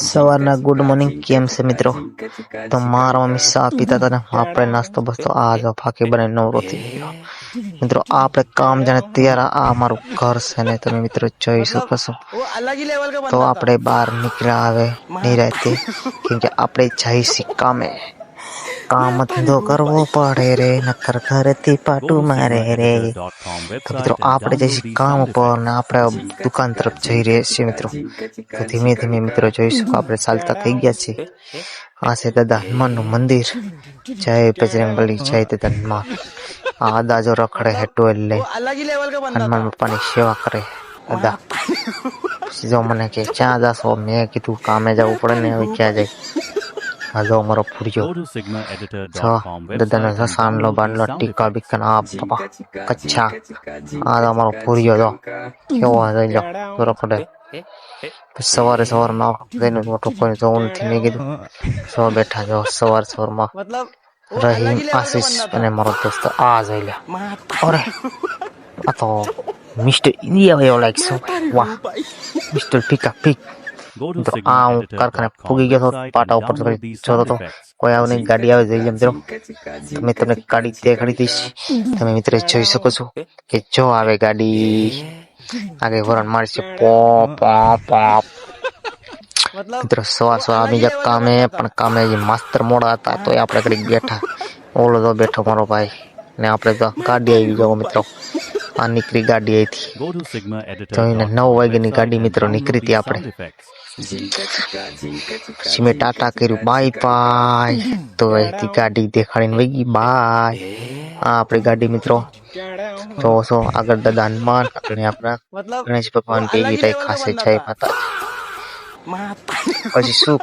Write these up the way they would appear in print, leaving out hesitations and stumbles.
સવારના good morning કેમ છે મિત્રો? તો મારા મમ્મી ચા પીતા હતા ને આપણે નાસ્તો બસ્તો આ જો ફાકી બનાવીને નવરો થઈ ગયો. મિત્રો આપણે કામ જાણે ત્યારે આ અમારું ઘર છે ને તમે મિત્રો જોઈ શકો છો. તો આપણે બહાર નીકળ્યા આવે નહીં રહેતે કેમ કે આપણે જઈશી કામે. કામ ધંધો કરવો પડે રે નકર ઘરેથી પાટું મારે રે. તો મિત્રો આપણે જઈશું કામ ઉપર ને આપણે દુકાન તરફ જઈ રહ્યા છીએ મિત્રો. તો ધીમે ધીમે મિત્રો જોઈ શકો આપણે ચાલતા થઈ ગયા છીએ. આ છે દાદા હનુમાનનું મંદિર. જય બજરંગબલી, જય દાદા હનુમાન. આ દાદા જો રખડે હેઠો એટલે હનુમાન બાપાની સેવા કરે દાદા. પછી જો મને કે ક્યાં જાશો? મેં કીધું કામે જવું પડે ને, હવે ક્યાં જાય? હાલો અમારો ફૂર્યો દાદાનો સાનલો બાંડલો ટીકા બીકા આ બાપા કચ્છા. આ તો અમારો ફૂર્યો જો કેવો જોઈ લો રખડે. સવારે સવારમાં જઈને મોટું કોઈ જોવું નથી. મેં કીધું સૌ બેઠા જો સવારમાં રહીમ, આશીષ અને મારો દોસ્ત આ જોઈ લે. અરે આ તો મિસ્ટર ઇન્ડિયા એવો લાગશે. વાહ મિસ્ટર પીકા પીક. મિત્રો આ હું કારખાને ફૂગી ગયો હતો, પાટા ઉપર જોતો હતો કોઈ આવે નહીં, ગાડી આવે જઈ મિત્રો. તમે તમને ગાડી દેખાડી દઈશ. તમે મિત્રો જોઈ શકો છો કે જો આવે ગાડી આગે વરણ મારશે પોપ પોપ. મિત્રો સવાર આવી ગયા કામે, પણ કામે માસ્તર મોડા હતા તો આપણે કડીક બેઠા. ઓલો તો બેઠો મારો ભાઈ ને આપણે તો ગાડી આવી જાવ મિત્રો. આ નીકળી ગાડી અહીંથી જોઈને 9 વાગ્યાની ગાડી મિત્રો નીકળી હતી આપણે. પછી મેં ટાટા કર્યું બાય બાય, તો અહીંથી ગાડી દેખાડીને વહી ગઈ બાય. આ આપણી ગાડી મિત્રો જો છો. આગળ દાદા હનુમાન અને આપણા ગણેશ ભગવાન ભેગી રહી ખાસે જય માતા. પછી શું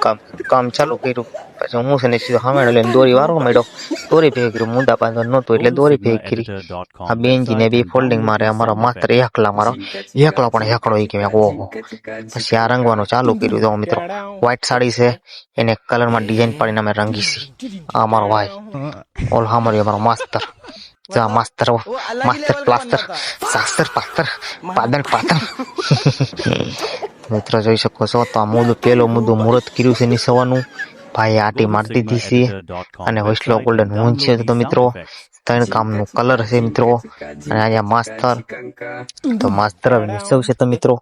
કામ ચાલુ કર્યું. પછી હું છે ને સીધો હામેડો લઈને દોરી વારો મેળો. દોરી ભેગી કર્યું, મુદ્દા બાંધવા નહોતું એટલે દોરી ભેગી કરી. આ બેનજી ને બે ફોલ્ડિંગ મારે, અમારો માત્ર એકલા મારો એકલો પણ એકડો કે ઓહો. પછી આ રંગવાનું ચાલુ કર્યું. તો મિત્રો વ્હાઈટ સાડી છે એને કલરમાં ડિઝાઇન પાડીને અમે રંગી છે. આ અમારો ભાઈ ઓલ હામરી અમારો માસ્તર. માસ્તર માસ્તર પ્લાસ્ટર શાસ્ત્ર પાસ્તર પાદર પાતર. મિત્રો જોઈ શકો છો તો આ પેલો મુહૂર્ત કર્યું છે સવારનું. ભાઈ આટી મારી દીધી છે અને હોસ્લો ગોલ્ડન હું છે. તો મિત્રો 3 કામનું કલર છે મિત્રો. અને અહીંયા માસ્તર તો માસ્તર નિસવ છે. તો મિત્રો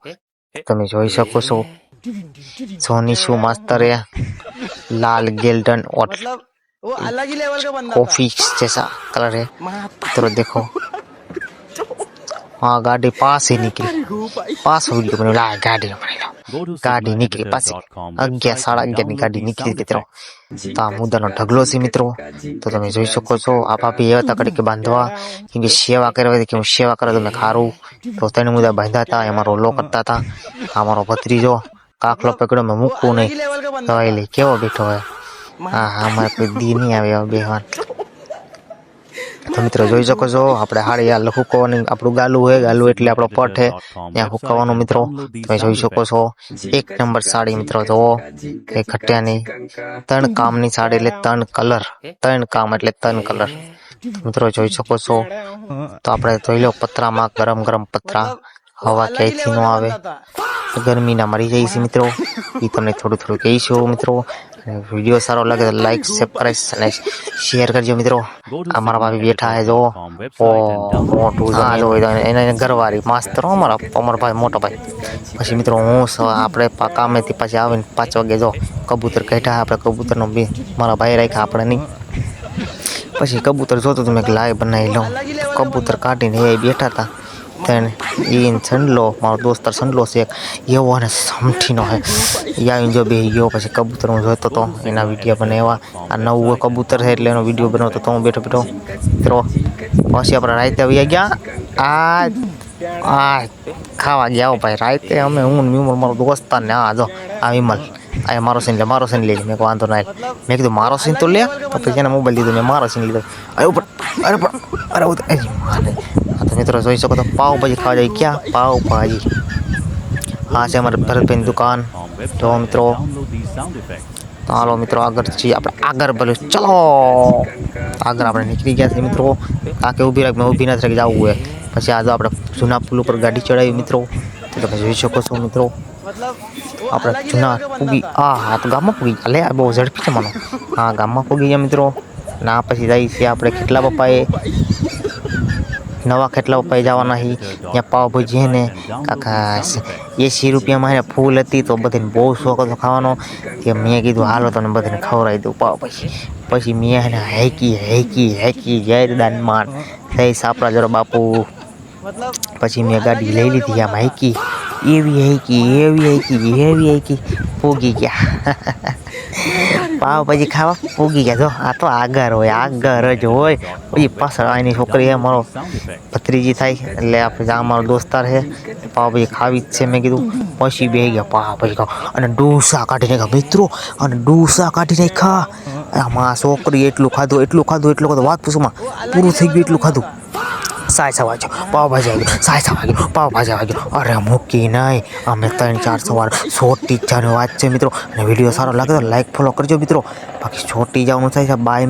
તમે જોઈ શકો છો સોની શું માસ્તર है लाल गोल्डन और कॉफी जैसा कलर है. तो देखो हाँ गाड़ी पास ही निकली, पास हो गई मैंने ला गाड़ी निकली पास 11 साढ़ा 11 ની ગાડી નીકળી મિત્રો. તો આ મુદ્દાનો ઢગલો છે મિત્રો. તો તમે જોઈ શકો છો આ ભાભી એવા તકડી કે બાંધવા કેમ કે સેવા કરવા કે હું સેવા કરે તો મેં ખારું. તો 3 મુદ્દા બાંધ્યા હતા, અમારો લો કરતા હતા. અમારો ભત્રીજો કાકલો પકડ્યો મેં મૂકવું નહીં દવાઈ લઈ કેવો બેઠો હોય. હા અમારે કોઈ દી નહીં આવે બેહવાન. તો મિત્રો જોઈ શકો છો આપણે હાડી આ હુકવાની આપણું ગાલું હોય, ગાલું એટલે આપણો પટ હે ત્યાં હુકવાનું મિત્રો. તમે જોઈ શકો છો 1 નંબર સાડી મિત્રો. જોવો કઈ ઘટ્યા નહીં. 3 કામની સાડી એટલે 3 કલર, 3 કામ એટલે 3 કલર. મિત્રો જોઈ શકો છો. તો આપણે જોઈ લો પતરામાં ગરમ ગરમ પતરા, હવા ક્યાંયથી ન આવે, ગરમીના મરી જાય છે મિત્રો. એ તમને થોડું કહીશું મિત્રો. વિડીયો સારો લાગે તો લાઈક સબસ્ક્રાઇબ અને શેર કરજો મિત્રો. અમારા ભાભી બેઠા હે જો મોટું એને ઘરવાળી માસ્તર અમારા ભાઈ મોટા ભાઈ. પછી મિત્રો હું આપણે કામેથી પાછી આવીને 5 વાગે જો કબૂતર કાઢ્યા. આપણે કબૂતરનો બી મારા ભાઈ રાખ્યા આપણે નહીં. પછી કબૂતર જોતો તો મેં લાઈવ બનાવી લઉં. કબૂતર કાઢીને એ બેઠા હતા. તેને એ સંડલો મારો દોસ્તાર સંડલો છે એવો અને સમઠીનો હે આવીને જો બે ગયો. પછી કબૂતર હું જોતો હતો એના વિડીયો બનાવ્યા. આ નવું કબૂતર છે એટલે એનો વિડીયો બનાવતો તો હું બેઠો મિત્રો. પછી આપણે રાતે આવી ગયા. આ ખાવા ગયા ભાઈ રાતે અમે હું મારો દોસ્તાર ને આ જો આ વિમલ આ મારો સીન લે મેં વાંધો ના. મેં કીધું મારો સીન તો લે. તો પછી એને મોબાઈલ દીધો, મેં મારો સીન લીધો. તો મિત્રો જોઈ શકો તો પાવભાજી ખાવા જાય. ક્યાં પાવભાજી? હા છે અમારે ભરતભાઈની દુકાન. તો મિત્રો તો હાલો મિત્રો આગળ છીએ આપણે. આગળ બોલો ચલો આગળ આપણે નીકળી ગયા છે મિત્રો. કાકે ઊભી રાખ, મેં ઊભી નથી રાખી જવું હોય. પછી આજે આપણે જૂના પુલ ઉપર ગાડી ચડાવી મિત્રો. તો તમે જોઈ શકો છો મિત્રો આપણે જૂના પૂગી હા તો ગામમાં પૂગી લે આ બહુ ઝડપી છે માનો હા ગામમાં પૂગી ગયા મિત્રો ના પછી જઈએ છીએ આપણે ખેટલા પપ્પાએ નવા ખેટલા પપ્પાએ જવાના હી ત્યાં પાવભાજી હે ને કાકા 80 રૂપિયામાં હે ફૂલ હતી તો બધાને બહુ શોખ હતો ખાવાનો કે મેં કીધું હાલો તને બધાને ખવડાવી દઉં પાવભાજી પછી મેં હે ને હેકી જય દાનમાં થઈ સાપરા જરો બાપુ પછી મેં ગાડી લઈ લીધી આમ હાઈકી એવી હાઈકી પૂગી ગયા પાવભાજી ખાવા પૂગી ગયા જો આ તો આગળ જ હોય પછી પાછળ આની છોકરી હે મારો ભત્રીજી થાય એટલે આપણે આ મારો દોસ્તાર છે પાવભાજી ખાવી જ છે મેં કીધું પછી બે ગયા પાવભાજી ખાવા અને ડોસા કાઢી નાખ્યા મિત્રો અને ડોસા કાઢી નાખ્યા આમાં છોકરી એટલું ખાધું વાત પૂછમાં પૂરું થઈ ગયું એટલું ખાધું સાય વાગ્યો પાવભાજી વાગ્યો પાવભાજી વાગ્યો અરે મૂકી નહીં અમે 3-4 સવાર છોટી જવાની વાત છે મિત્રો અને વિડીયો સારો લાગે તો લાઈક ફોલો કરજો મિત્રો બાકી છોટી જવાનું થાય છે બાય